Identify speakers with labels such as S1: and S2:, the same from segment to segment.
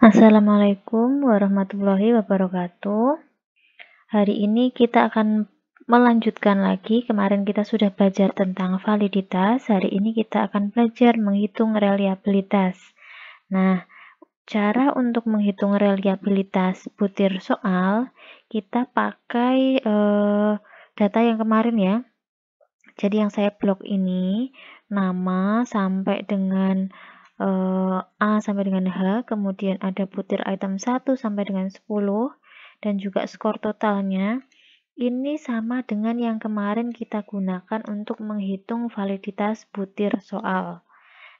S1: Assalamualaikum warahmatullahi wabarakatuh. Hari ini kita akan melanjutkan lagi. Kemarin kita sudah belajar tentang validitas. Hari ini kita akan belajar menghitung reliabilitas. Nah, cara untuk menghitung reliabilitas butir soal, kita pakai data yang kemarin ya. Jadi yang saya blok ini, nama sampai dengan A sampai dengan H, kemudian ada butir item 1 sampai dengan 10, dan juga skor totalnya. Ini sama dengan yang kemarin kita gunakan untuk menghitung validitas butir soal.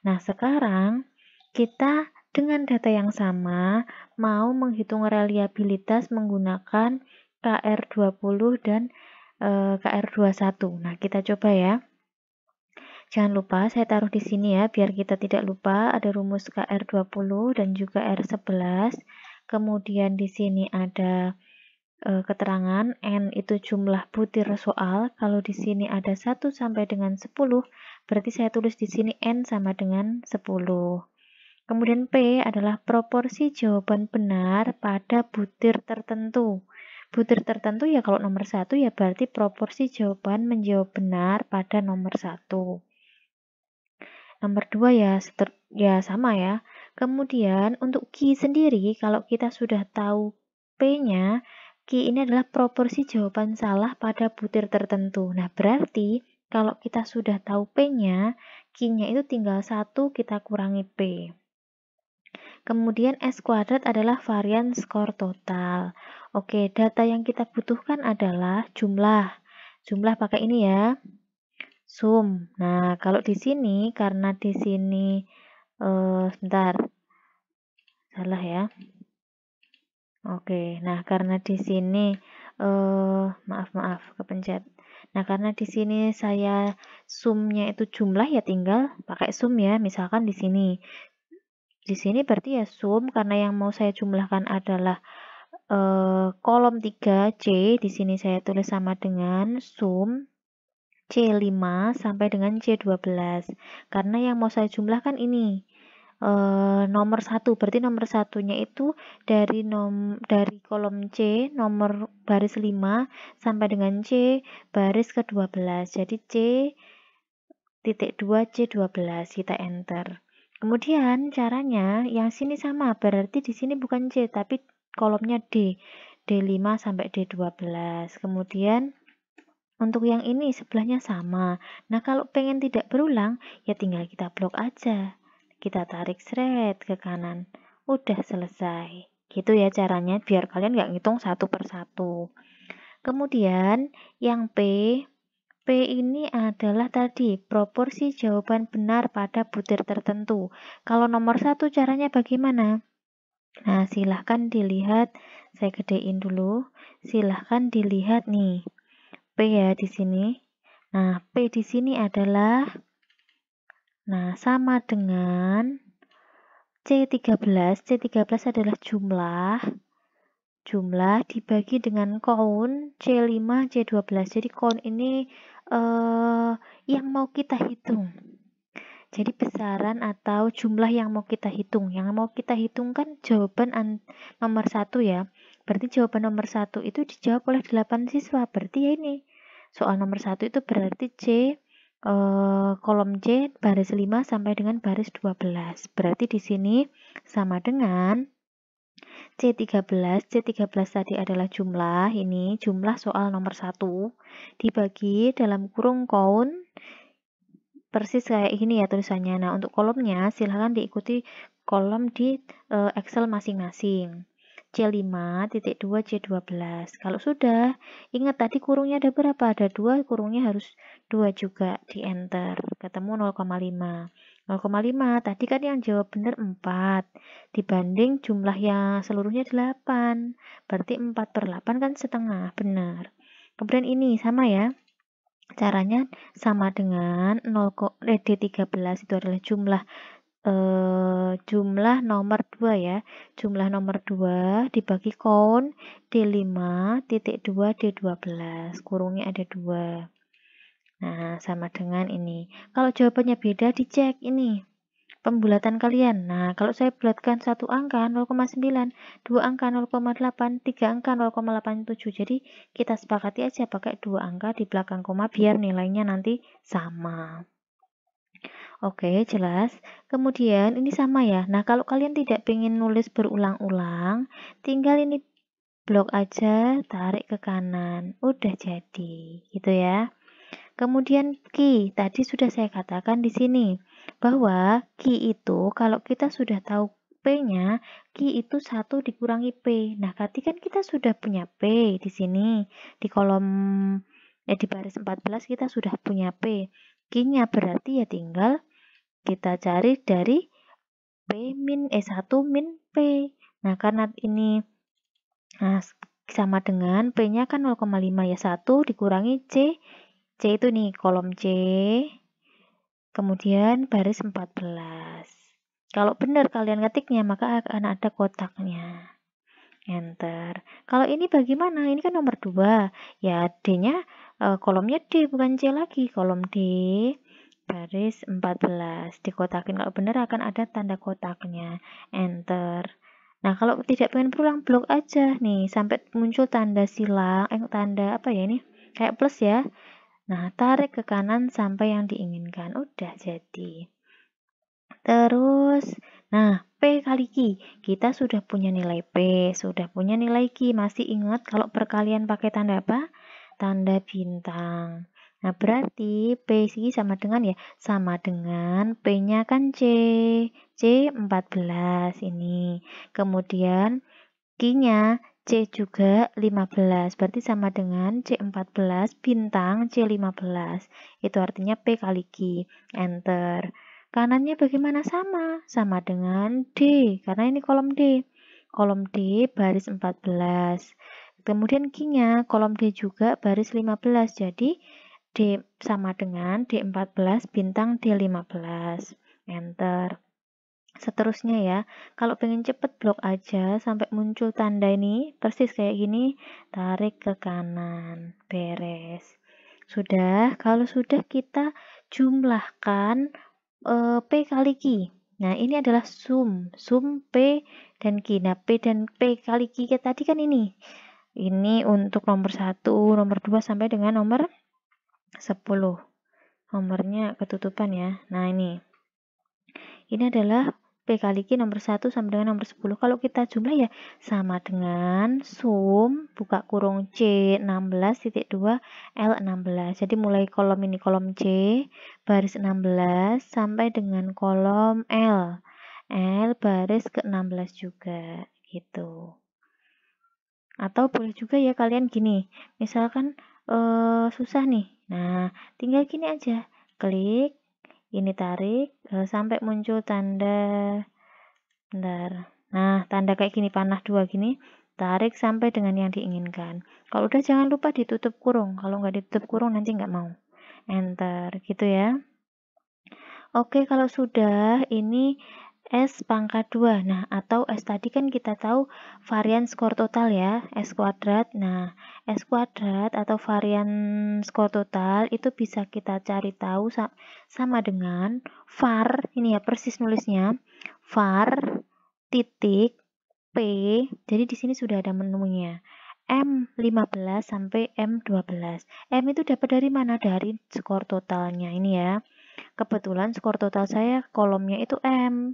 S1: Nah, sekarang kita dengan data yang sama mau menghitung reliabilitas menggunakan KR20 dan KR21. Nah, kita coba ya. Jangan lupa saya taruh di sini ya, biar kita tidak lupa. Ada rumus KR20 dan juga R11. Kemudian di sini ada keterangan N itu jumlah butir soal. Kalau di sini ada 1 sampai dengan 10, berarti saya tulis di sini N sama dengan 10. Kemudian P adalah proporsi jawaban benar pada butir tertentu. Butir tertentu ya kalau nomor 1 ya berarti proporsi jawaban menjawab benar pada nomor 1. Nomor 2 ya sama ya. Kemudian untuk Q sendiri, kalau kita sudah tahu P-nya, Q ini adalah proporsi jawaban salah pada butir tertentu. Nah, berarti kalau kita sudah tahu P-nya, Q-nya itu tinggal 1 kita kurangi P. Kemudian S kuadrat adalah varian skor total. Oke, data yang kita butuhkan adalah jumlah. Jumlah pakai ini ya. Sum. Nah, kalau di sini karena di sini sebentar. Salah ya. Oke. Nah, karena di sini maaf kepencet. Nah, karena di sini saya sumnya itu jumlah ya tinggal pakai sum ya. Misalkan di sini. Di sini berarti ya sum karena yang mau saya jumlahkan adalah kolom 3C. Di sini saya tulis sama dengan sum C5 sampai dengan C12. Karena yang mau saya jumlahkan ini nomor 1. Berarti nomor satunya itu dari kolom C nomor baris 5 sampai dengan C baris ke-12. Jadi C.2 C12 kita enter. Kemudian caranya yang sini sama, berarti di sini bukan C tapi kolomnya D. D5 sampai D12. Kemudian untuk yang ini sebelahnya sama. Nah, kalau pengen tidak berulang, ya tinggal kita blok aja. Kita tarik seret ke kanan. Udah selesai. Gitu ya caranya, biar kalian nggak ngitung satu per satu. Kemudian, yang P ini adalah tadi proporsi jawaban benar pada butir tertentu. Kalau nomor 1 caranya bagaimana? Nah, silahkan dilihat. Saya gedein dulu. Silahkan dilihat nih. P ya di sini. Nah, P di sini adalah sama dengan C13. C13 adalah jumlah dibagi dengan count C5, C12. Jadi count ini yang mau kita hitung. Jadi besaran atau jumlah yang mau kita hitung. Yang mau kita hitung kan jawaban nomor 1 ya. Berarti jawaban nomor 1 itu dijawab oleh 8 siswa. Berarti ya ini. Soal nomor 1 itu berarti kolom C baris 5 sampai dengan baris 12. Berarti di sini sama dengan C13. C13 tadi adalah jumlah. Ini jumlah soal nomor 1 dibagi dalam kurung count. Persis kayak ini ya tulisannya. Nah, untuk kolomnya silahkan diikuti kolom di Excel masing-masing. C5, titik 2, C12. Kalau sudah, ingat tadi kurungnya ada berapa? Ada 2, kurungnya harus 2 juga, di enter. Ketemu 0,5. 0,5, tadi kan yang jawab benar 4. Dibanding jumlah yang seluruhnya 8. Berarti 4 per 8 kan setengah, benar. Kemudian ini sama ya. Caranya sama dengan D13 itu adalah jumlah nomor 2 ya. Jumlah nomor 2 dibagi count D5 titik 2 D12. Kurungnya ada 2. Nah, sama dengan ini. Kalau jawabannya beda dicek ini. pembulatan kalian. Nah, kalau saya bulatkan satu angka 0,9, dua angka 0,8, tiga angka 0,87. Jadi kita sepakati aja pakai dua angka di belakang koma biar nilainya nanti sama. Oke, jelas. Kemudian ini sama ya. Nah, kalau kalian tidak ingin nulis berulang-ulang, tinggal ini blok aja, tarik ke kanan. Udah jadi, gitu ya. Kemudian Ki, tadi sudah saya katakan di sini bahwa Ki itu kalau kita sudah tahu P-nya, Ki itu 1 dikurangi P. Nah, tadi kan kita sudah punya P di sini. Di kolom di baris 14 kita sudah punya P. Q-nya berarti ya tinggal kita cari dari P min 1 min P. Nah, karena ini sama dengan P-nya kan 0,5 ya, 1 dikurangi C. C itu nih kolom C, kemudian baris 14. Kalau benar kalian ngetiknya maka akan ada kotaknya. Enter. Kalau ini bagaimana? Ini kan nomor 2. Ya D-nya kolomnya D bukan C lagi, kolom D baris 14. Dikotakin kalau benar akan ada tanda kotaknya. Enter. Nah, kalau tidak pengen berulang blok aja nih sampai muncul tanda silang, tanda apa ya ini? Kayak plus ya. Nah, tarik ke kanan sampai yang diinginkan. Udah jadi. Terus, nah, P kali Q. Kita sudah punya nilai P, sudah punya nilai Q. Masih ingat kalau perkalian pakai tanda apa? Tanda bintang. Nah, berarti P Q sama dengan ya, sama dengan P-nya kan C. C 14 ini. Kemudian Q-nya C juga 15, berarti sama dengan C14 bintang C15. Itu artinya P kali Q. Enter. Kanannya bagaimana? Sama dengan D, karena ini kolom D. Kolom D baris 14. Kemudian Q-nya kolom D juga baris 15, jadi D sama dengan D14 bintang D15. Enter. Seterusnya ya, kalau pengen cepet blok aja sampai muncul tanda ini persis kayak gini, tarik ke kanan, beres. Sudah, kalau sudah kita jumlahkan P kali Q. Nah, ini adalah sum P dan Q. Nah, P dan P kali Q tadi kan ini. Ini untuk nomor 1, nomor 2 sampai dengan nomor 10. Nomornya ketutupan ya. Nah, ini. Ini adalah P kali Q nomor 1 sama dengan nomor 10. Kalau kita jumlah ya sama dengan sum buka kurung C 16,2 L 16. Jadi mulai kolom ini kolom C baris 16 sampai dengan kolom L. L baris ke-16 juga gitu. Atau boleh juga ya kalian gini. Misalkan susah nih. Nah, tinggal gini aja. Klik ini tarik sampai muncul tanda bentar. Nah, tanda kayak gini panah 2 gini, tarik sampai dengan yang diinginkan. Kalau udah jangan lupa ditutup kurung. Kalau nggak ditutup kurung nanti nggak mau. Enter gitu ya. Oke, kalau sudah ini S pangkat 2. Nah, atau S tadi kan kita tahu varian skor total ya, S kuadrat. Nah, S kuadrat atau varian skor total itu bisa kita cari tahu sama dengan var, ini ya persis nulisnya, var titik P, jadi di sini sudah ada menunya. M15 sampai M12. M itu dapat dari mana? Dari skor totalnya ini ya. Kebetulan skor total saya kolomnya itu M.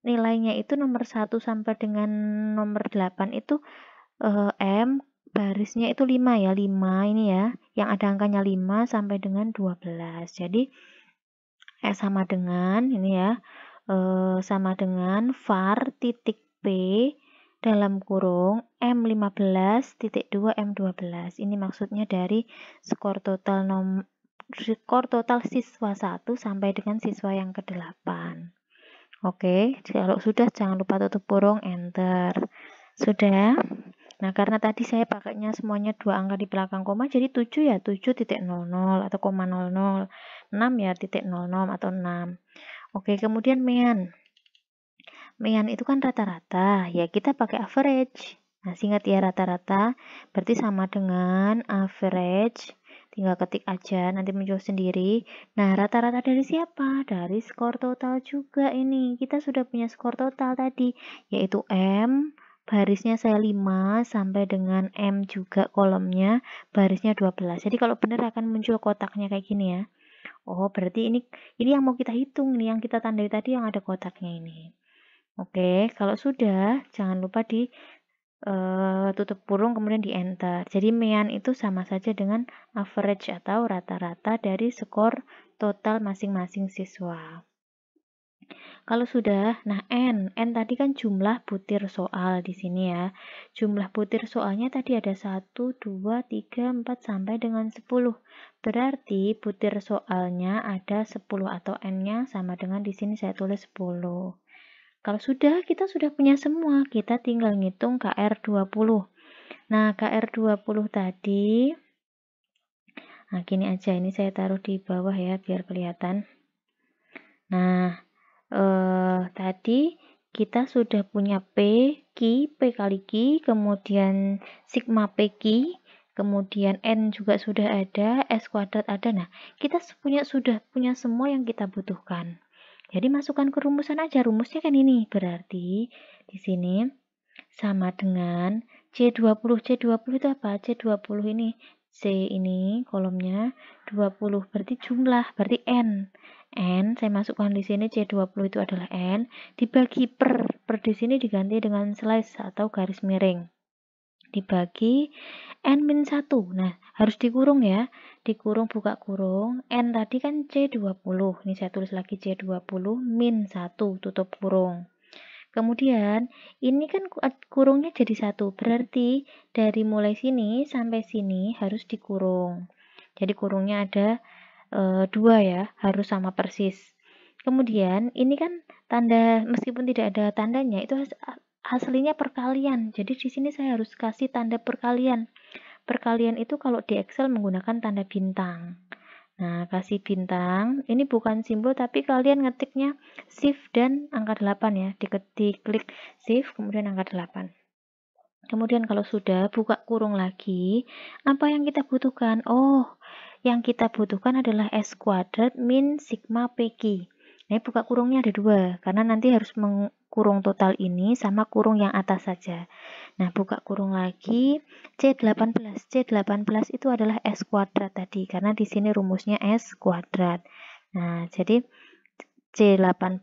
S1: Nilainya itu nomor 1 sampai dengan nomor 8 itu M, barisnya itu 5 ya, 5 ini ya. Yang ada angkanya 5 sampai dengan 12. Jadi sama dengan ini ya. Sama dengan var titik P dalam kurung M15,2 M12. Ini maksudnya dari skor total siswa 1 sampai dengan siswa yang ke-8. Oke, kalau sudah jangan lupa tutup kurung, enter. Sudah? Nah, karena tadi saya pakainya semuanya 2 angka di belakang koma, jadi 7 ya 7,00 atau koma 00, 6 ya titik 00 atau 6. Oke, kemudian mean. Mean itu kan rata-rata, ya kita pakai average. Nah, ingat ya rata-rata berarti sama dengan average tinggal ketik aja, nanti muncul sendiri. Nah, rata-rata dari siapa? Dari skor total juga ini. Kita sudah punya skor total tadi, yaitu M, barisnya saya 5, sampai dengan M juga kolomnya, barisnya 12. Jadi kalau benar akan muncul kotaknya kayak gini ya. Oh, berarti ini yang mau kita hitung, nih yang kita tandai tadi yang ada kotaknya ini. Oke, kalau sudah, jangan lupa di tutup kurung kemudian di enter. Jadi mean itu sama saja dengan average atau rata-rata dari skor total masing-masing siswa. Kalau sudah, nah N tadi kan jumlah butir soal di sini ya. Jumlah butir soalnya tadi ada 1, 2, 3, 4 sampai dengan 10. Berarti butir soalnya ada 10 atau N-nya sama dengan di sini saya tulis 10. Kalau sudah, kita sudah punya semua. Kita tinggal ngitung KR20. Nah, KR20 tadi, nah gini aja, ini saya taruh di bawah ya, biar kelihatan. Nah, tadi kita sudah punya P kali Q, kemudian sigma PQ, kemudian N juga sudah ada, S kuadrat ada. Nah, kita sudah punya semua yang kita butuhkan. Jadi masukkan ke rumusan aja, rumusnya kan ini. Berarti di sini sama dengan C20. C20 itu apa? C20 ini C ini kolomnya 20 berarti jumlah, berarti N. N saya masukkan di sini C20 itu adalah N dibagi per di sini diganti dengan slice atau garis miring. Dibagi N-1. Nah, harus dikurung ya. Dikurung buka kurung. N tadi kan C20. Ini saya tulis lagi C20 min 1 tutup kurung. Kemudian ini kan kurungnya jadi 1. Berarti dari mulai sini sampai sini harus dikurung. Jadi kurungnya ada 2 ya, harus sama persis. Kemudian ini kan tanda, meskipun tidak ada tandanya, itu hasilnya perkalian. Jadi di sini saya harus kasih tanda perkalian. Perkalian itu kalau di Excel menggunakan tanda bintang. Nah, kasih bintang. Ini bukan simbol, tapi kalian ngetiknya shift dan angka 8 ya. Diklik shift, kemudian angka 8. Kemudian kalau sudah, buka kurung lagi. Apa yang kita butuhkan? Oh, yang kita butuhkan adalah S kuadrat min sigma PQ. Nah, buka kurungnya ada 2, karena nanti harus mengkurung total ini sama kurung yang atas saja. Nah, buka kurung lagi, C18. C18 itu adalah S kuadrat tadi, karena di sini rumusnya S kuadrat. Nah, jadi C18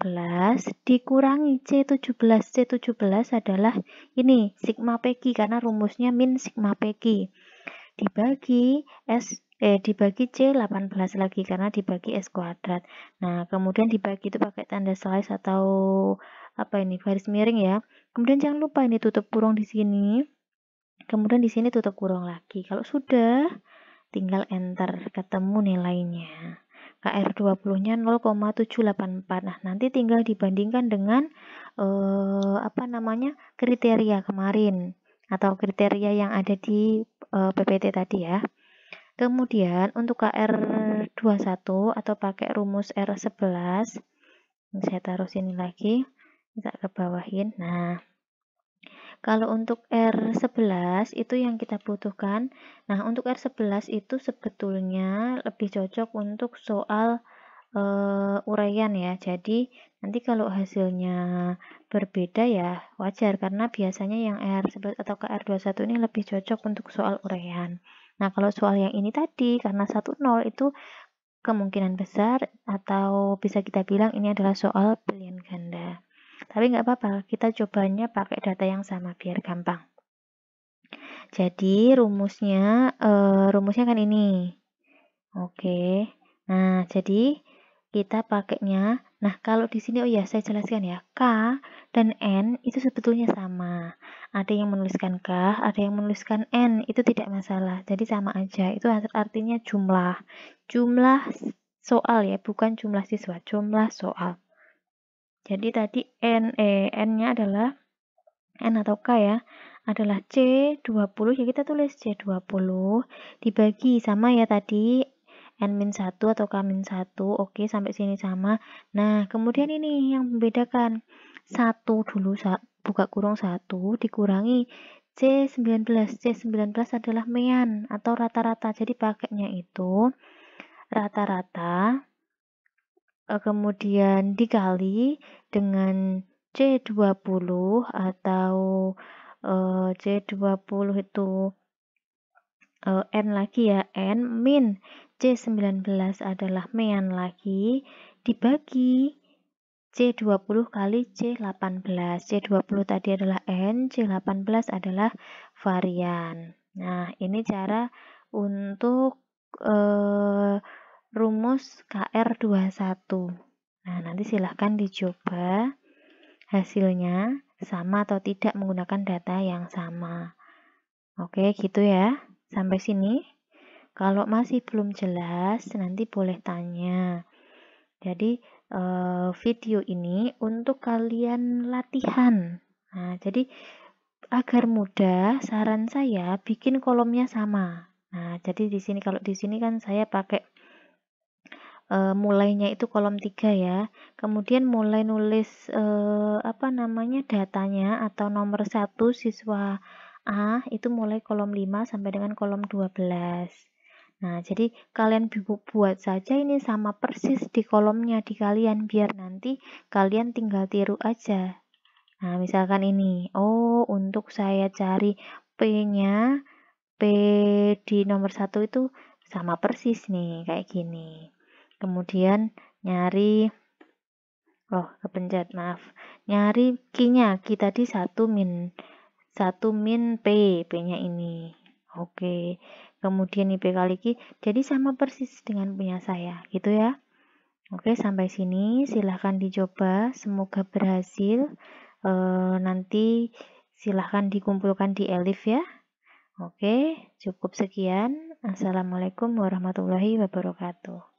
S1: dikurangi C17. C17 adalah ini, sigma PQ, karena rumusnya min sigma PQ. Dibagi dibagi C18 lagi, karena dibagi S kuadrat. Nah, kemudian dibagi itu pakai tanda slice atau apa ini, garis miring ya. Kemudian jangan lupa ini tutup kurung di sini. Kemudian di sini tutup kurung lagi. Kalau sudah, tinggal enter, ketemu nilainya. KR20-nya 0,784. Nah, nanti tinggal dibandingkan dengan kriteria kemarin atau kriteria yang ada di PPT tadi ya. Kemudian untuk KR21 atau pakai rumus R11, saya taruh sini lagi, bisa ke bawahin. Nah, kalau untuk R11 itu yang kita butuhkan. Nah, untuk R11 itu sebetulnya lebih cocok untuk soal uraian ya. Jadi nanti kalau hasilnya berbeda ya wajar, karena biasanya yang R11 atau KR21 ini lebih cocok untuk soal uraian. Nah, kalau soal yang ini tadi karena 1-0 itu kemungkinan besar atau bisa kita bilang ini adalah soal pilihan ganda. Tapi nggak apa-apa, kita cobanya pakai data yang sama biar gampang. Jadi rumusnya kan ini. Oke. Nah, jadi kita pakainya, nah kalau di sini oh ya saya jelaskan ya, K dan N itu sebetulnya sama. Ada yang menuliskan K, ada yang menuliskan N, itu tidak masalah. Jadi sama aja. Itu artinya jumlah. Jumlah soal ya, bukan jumlah siswa, jumlah soal. Jadi tadi N-nya adalah N atau K ya, adalah C20, ya kita tulis C20 dibagi sama ya tadi N-1 atau K-1, oke sampai sini sama. Nah, kemudian ini yang membedakan, 1 dulu, buka kurung 1 dikurangi C19 adalah mean atau rata-rata. Jadi pakainya itu rata-rata kemudian dikali dengan C20 atau C20 itu N lagi ya, N min C19 adalah mean lagi, dibagi C20 kali C18. C20 tadi adalah N, C18 adalah varian. Nah, ini cara untuk rumus KR21. Nah, nanti silahkan dicoba hasilnya sama atau tidak menggunakan data yang sama. Oke, gitu ya. Sampai sini. Kalau masih belum jelas, nanti boleh tanya. Jadi, video ini untuk kalian latihan. Nah, jadi agar mudah, saran saya bikin kolomnya sama. Nah, jadi di sini kalau di sini kan saya pakai mulainya itu kolom 3 ya. Kemudian mulai nulis datanya atau nomor 1 siswa A itu mulai kolom 5 sampai dengan kolom 12. Nah, jadi kalian buat saja ini sama persis di kolomnya di kalian biar nanti kalian tinggal tiru aja. Nah, misalkan ini. Oh, untuk saya cari P-nya, P di nomor 1 itu sama persis nih, kayak gini. Kemudian nyari kepencet, maaf. Nyari Q-nya, Q tadi 1 min P, P-nya ini. Oke. Kemudian IP kali Q, jadi sama persis dengan punya saya, gitu ya. Oke, sampai sini silahkan dicoba, semoga berhasil. Nanti silahkan dikumpulkan di Elif ya. Oke, cukup sekian. Assalamualaikum warahmatullahi wabarakatuh.